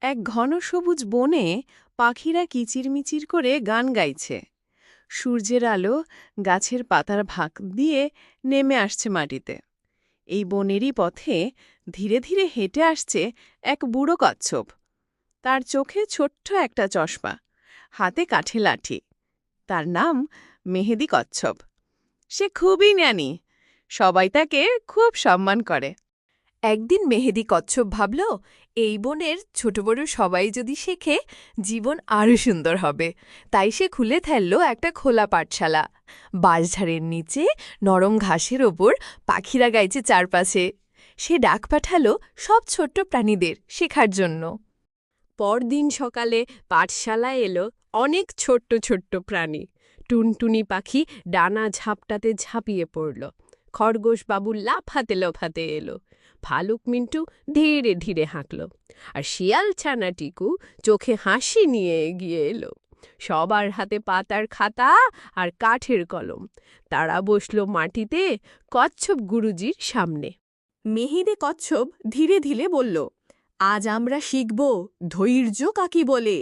এক ঘন সবুজ বনে পাখিরা কিচিরমিচির করে গান গাইছে। সূর্যের আলো গাছের পাতার ফাঁক দিয়ে নেমে আসছে মাটিতে। এই বনেরই পথে ধীরে ধীরে হেঁটে আসছে এক বুড়ো কচ্ছপ। তার চোখে ছোট্ট একটা চশমা, হাতে কাঠে লাঠি। তার নাম মেহেদি কচ্ছপ। সে খুবই জ্ঞানী, সবাই তাকে খুব সম্মান করে। একদিন মেহেদি কচ্ছপ ভাবল, এই বনের ছোট বড় সবাই যদি শেখে, জীবন আরও সুন্দর হবে। তাই সে খুলে ফেলল একটা খোলা পাঠশালা। বাঁশঝাড়ের নিচে নরম ঘাসের ওপর পাখিরা গাইছে চারপাশে। সে ডাক পাঠালো সব ছোট্ট প্রাণীদের শেখার জন্য। পরদিন সকালে পাঠশালায় এলো অনেক ছোট্ট ছোট্ট প্রাণী। টুনটুনি পাখি ডানা ঝাপটাতে ঝাঁপিয়ে পড়ল। খরগোশবাবু লাফাতে লাফাতে এলো। ভালুক মিন্টু ধীরে ধীরে হাঁকল। আর শিয়াল ছানাটিকু চোখে হাসি নিয়ে এগিয়ে এলো। সবার হাতে পাতার খাতা আর কাঠের কলম। তারা বসল মাটিতে কচ্ছপ গুরুজির সামনে। মেহেদে কচ্ছপ ধীরে ধীরে বলল, আজ আমরা শিখব ধৈর্য কাকে বলে।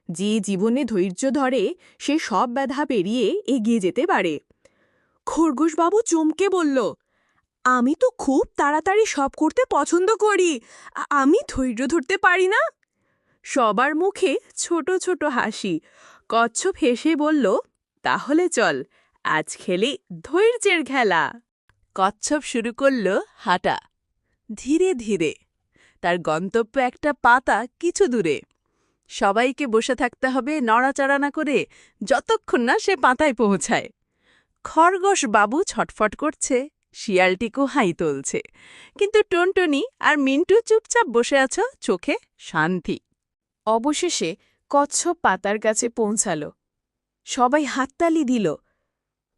যে জীবনে ধৈর্য ধরে সে সব বাধা পেরিয়ে এগিয়ে যেতে পারে। খরগোশবাবু চমকে বলল, আমি তো খুব তাড়াতাড়ি সব করতে পছন্দ করি, আমি ধৈর্য ধরতে পারি না। সবার মুখে ছোট ছোট হাসি। কচ্ছপ হেসে বলল, তাহলে চল, আজ খেলি ধৈর্যের খেলা। কচ্ছপ শুরু করল হাঁটা ধীরে ধীরে। তার গন্তব্য একটা পাতা কিছু দূরে। সবাইকে বসে থাকতে হবে নড়াচড়া না করে, যতক্ষণ না সে পাতায় পৌঁছায়। খরগোশ বাবু ছটফট করছে, শিয়ালটিকু হাই তুলছে, কিন্তু টুনটুনি আর মিন্টু চুপচাপ বসে আছো, চোখে শান্তি। অবশেষে কচ্ছপ পাতার কাছে পৌঁছাল। সবাই হাততালি দিল।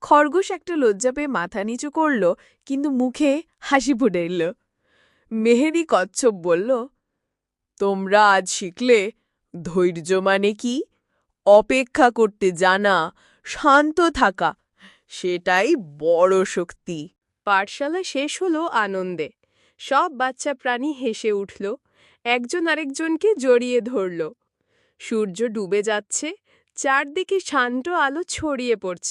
খরগোশ একটা লজ্জা পেয়ে মাথা নিচু করল, কিন্তু মুখে হাসি ফুটে এল। মেহেদি কচ্ছপ বলল, তোমরা আজ শিখলে ধৈর্য মানে কি, অপেক্ষা করতে জানা, শান্ত থাকা, সেটাই বড় শক্তি। পাঠশালা শেষ হলো আনন্দে। সব বাচ্চা প্রাণী হেসে উঠল, একজন আরেকজনকে জড়িয়ে ধরল। সূর্য ডুবে যাচ্ছে, চারদিকে শান্ত আলো ছড়িয়ে পড়ছে।